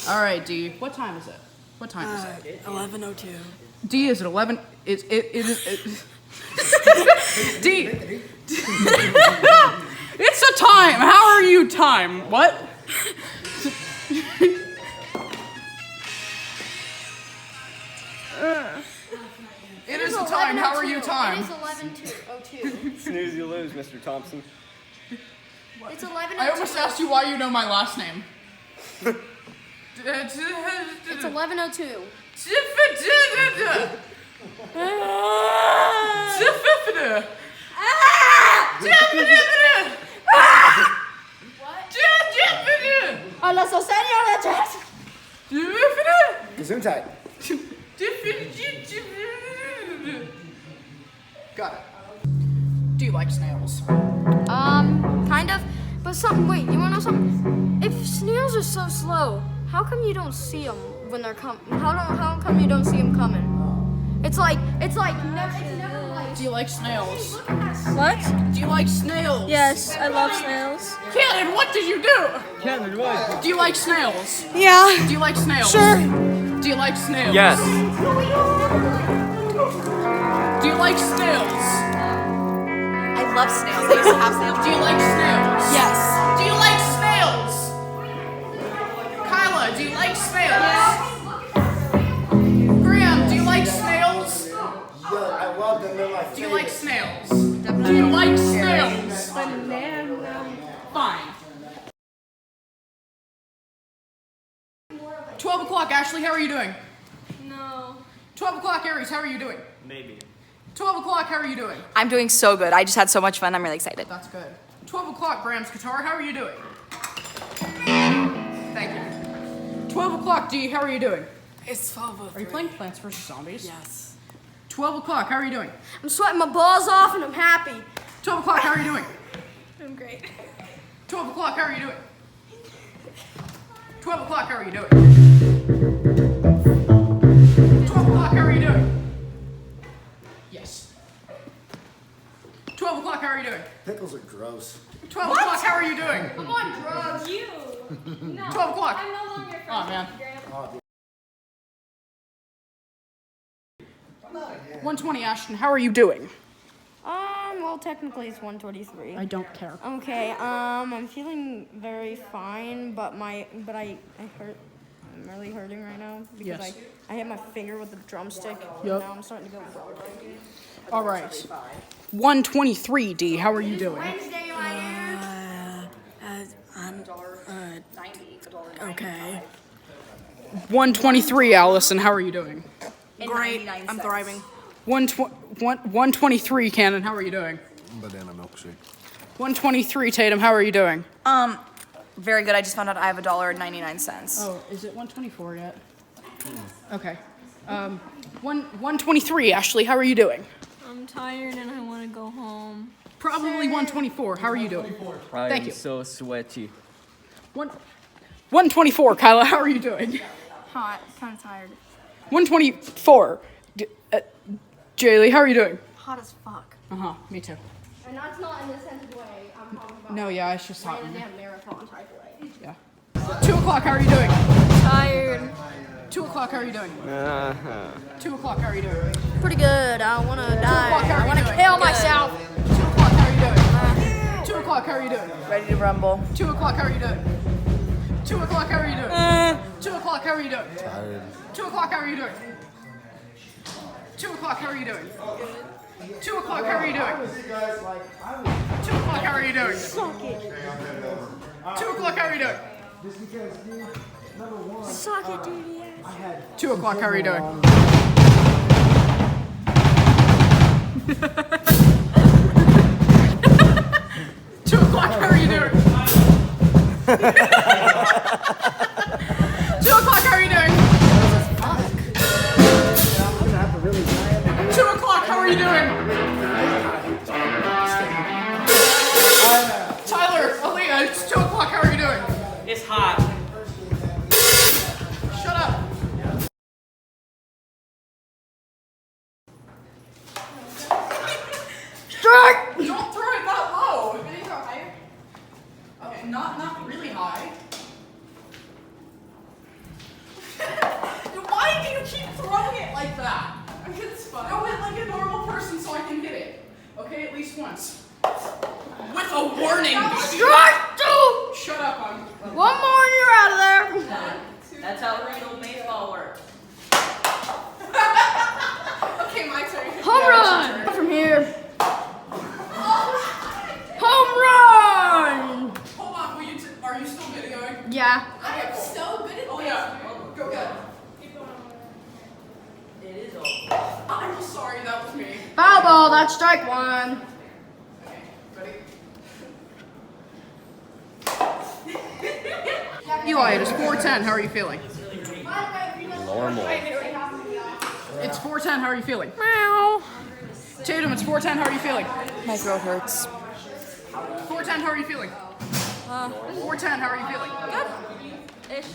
All right, D. What time is it? What time is it? 11:02. D, is it 11? It is. D. It's a time. How are you time? What? It is a time. How are you time? It is 11:02. Snooze, you lose, Mr. Thompson. It's 11:02. I almost asked you why you know my last name. It's 11:02. Hola, señora Jess. Gesundheit. Got it. Do you like snails? Kind of. But wait, you wanna know something? If snails are so slow, how come you don't see them when they're coming? How come you don't see them coming? It's like never like. Do you like snails? Look at that. What? Do you like snails? Yes, I love snails. Cannon, what did you do? Cannon, what? Do you like snails? Yeah. Do you like snails? Sure. Do you like snails? Yes. Do you like snails? I love snails. I used to have snails. Do you like snails? Yes. Do you like snails? Kyla, do you like snails? Graham, do you like snails? Yeah, I love them. They're my Do you like snails? Do you like snails? Fine. 12 o'clock, Ashley, how are you doing? No. 12 o'clock, Aries, how are you doing? Maybe. 12 o'clock, how are you doing? I'm doing so good. I just had so much fun. I'm really excited. That's good. 12 o'clock, Graham's guitar, how are you doing? Thank you. 12 o'clock, D, how are you doing? It's 12:03. Are you playing Plants vs. Zombies? Yes. 12 o'clock, how are you doing? I'm sweating my balls off and I'm happy. 12 o'clock, how are you doing? I'm great. 12 o'clock, how are you doing? 12 o'clock, how are you doing? 12 o'clock, how are you doing? Yes. 12 o'clock, how are you doing? Pickles are gross. 12 o'clock, how are you doing? I'm on drugs. You. No. 12 o'clock. I'm no longer friends Oh, man. with you, Graham. 120, Ashton, how are you doing? Well, technically it's 1:23. I don't care. Okay, I'm feeling very fine, but I hurt. I'm really hurting right now because Yes. I hit my finger with the drumstick. Yup. And now I'm starting to go. All right. 123, D, how are you doing? Wednesday, my dear. I'm okay. 123, Allison, how are you doing? Great. I'm thriving. 123, Cannon, how are you doing? Banana milkshake. 123, Tatum, how are you doing? Very good. I just found out I have $1.99. Oh, is it 124 yet? Okay. 123, Ashley, how are you doing? I'm tired and I want to go home. Probably 124, how are you doing? I Thank am you. so sweaty. 124, Kyla, how are you doing? Hot, kind of tired. 124, Jaylee, how are you doing? Hot as fuck. Uh-huh, me too. And that's not in the sense of way I'm talking about. No, yeah, it's just hot. Ran a damn marathon type way. Yeah. 2 o'clock, how are you doing? Tired. 2 o'clock, how are you doing? 2 o'clock, how are you doing? Pretty good. I want to die. o'clock, how are I you want to doing? kill Good. myself. 2 o'clock, how are you doing? 2 o'clock, how are you doing? Ready to rumble. 2 o'clock, how are you doing? 2 o'clock, how are you doing? 2 o'clock, how are you doing? Tired. 2 o'clock, how are you doing? 2 o'clock, how are you doing? 2 o'clock, how are you doing? 2 o'clock, how are you doing? 2 o'clock, how are you doing? Suck it, dude. 2 o'clock, how are you doing? 2 o'clock, how are you doing? 2 o'clock, how are you doing? 2 o'clock, how are you doing? Tyler, Aaliyah, it's 2 o'clock, how are you doing? It's hot. Shut up. Strike! Don't throw it that low. Can you throw higher? Okay, not really high. least once. With a warning. Strike two! Shut up, on. One more and you're out of there. That's how real baseball works. Okay, my turn. Home run! From here. Home run! Hold on, are you still videoing? Yeah. I am so good at yeah. Go get it. It is over. I'm sorry, that was me. Foul ball, that's strike one. Okay, ready? Eli, it is 4:10. How are you feeling? Normal. It's 4:10. How are you feeling? Meow. Tatum, it's 4:10. How are you feeling? My throat hurts. 4:10. How are you feeling? 4:10. How are you feeling?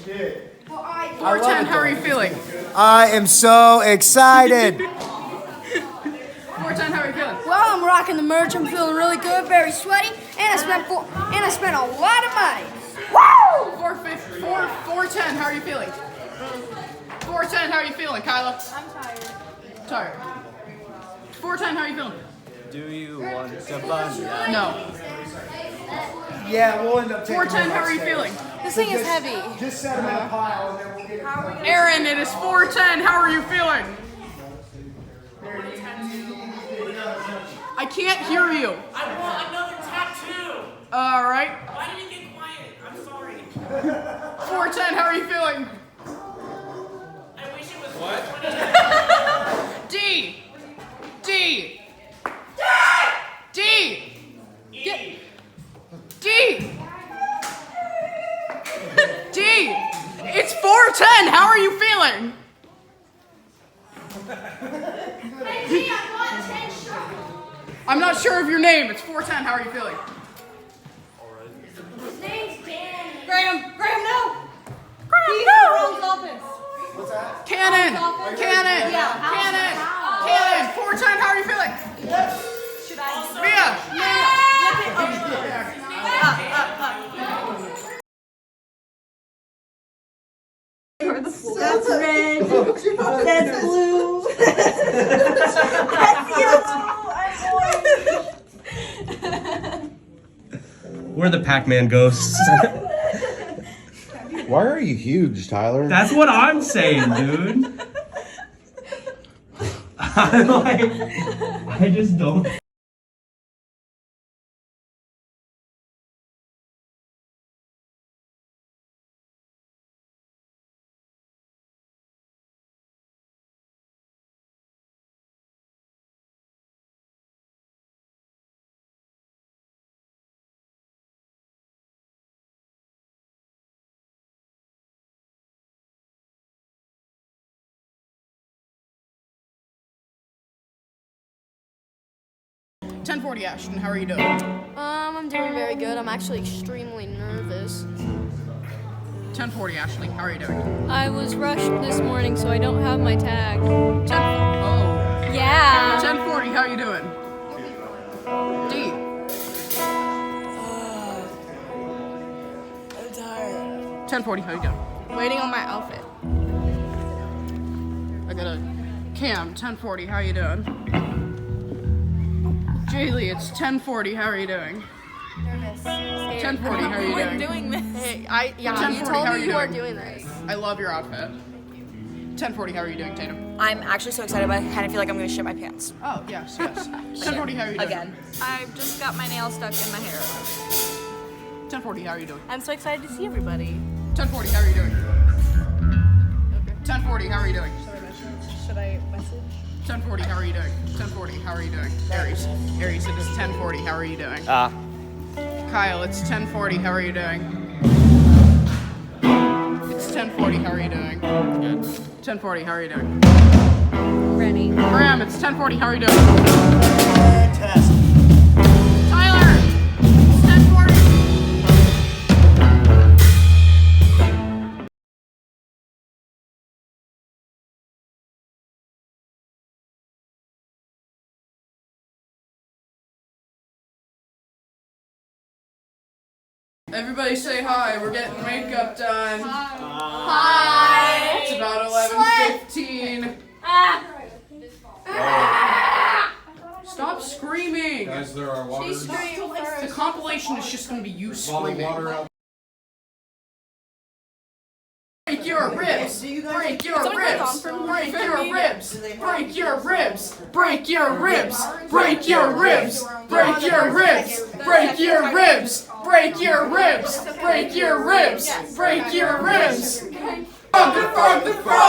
Good. 4:10. How are you feeling? I am so excited. 4:10. How are you feeling? Well, I'm rocking the merch. I'm feeling really good, very sweaty, and I spent a lot of money. Woo! 4:10. How are you feeling? 4:10. How are you feeling, Kyla? I'm tired. Tired. 4:10. How are you feeling? Do you want to bun? No. Yeah, we'll end up taking 4:10. How are you feeling? This thing is heavy. Just set them in a pile and then we'll get it. Aaron, it is 4:10. How are you feeling? I can't hear you. I want another tattoo. All right. Why did you get quiet? I'm sorry. 4:10. How are you feeling? I wish it was what? D. D. D. Get. D. D. It's 4:10. How are you feeling? I'm not sure of your name. It's 4:10. How are you feeling? His name's Danny. Graham, no! He's the Rose Dolphins. What's that? Cannon. Cannon. Cannon. Cannon. 4:10. How are you feeling? Should I? That's red. That's blue. That's yellow. We're the Pac-Man ghosts. Why are you huge, Tyler? That's what I'm saying, dude. I'm like, I just don't. .1040 Ashton, how are you doing? I'm doing very good. I'm actually extremely nervous. 1040 Ashley, how are you doing? I was rushed this morning, so I don't have my tag. 10. Oh. Yeah. 1040, how are you doing? D. I'm tired. 1040, how you doing? Waiting on my outfit. I got a Cam, 1040, how you doing? Jaylee, it's 1040, how are you doing? Nervous. 1040, how are you doing? Doing this. Hey, you 1040, told how are me you you weren't doing? doing this. I love your outfit. 1040, how are you doing, Tatum? I'm actually so excited, but I kind of feel like I'm going to shit my pants. Oh, yes, yes. 1040, how are you doing? Again. I've just got my nails stuck in my hair. 1040, how are you doing? I'm so excited to see everybody. 1040, how are you doing? 1040, how are you doing? Should I message? 1040, how are you doing? 1040, how are you doing? Aries, it is 1040, how are you doing? Kyle, it's 1040, how are you doing? It's 1040, how are you doing? Good. 1040, how are you doing? Ready. Graham, it's 1040, how are you doing? Fantastic. Tyler, it's 1040. Everybody say hi. We're getting makeup done. Hi. It's about 11:15. Stop screaming. as there are waters. The compilation is just gonna be you screaming. Break your ribs! Break your ribs! Break your ribs! Break your ribs! Break your ribs! Break your ribs! Break your ribs! Break your ribs! Break your ribs! Break your ribs! Break your ribs! Frog the frog the frog!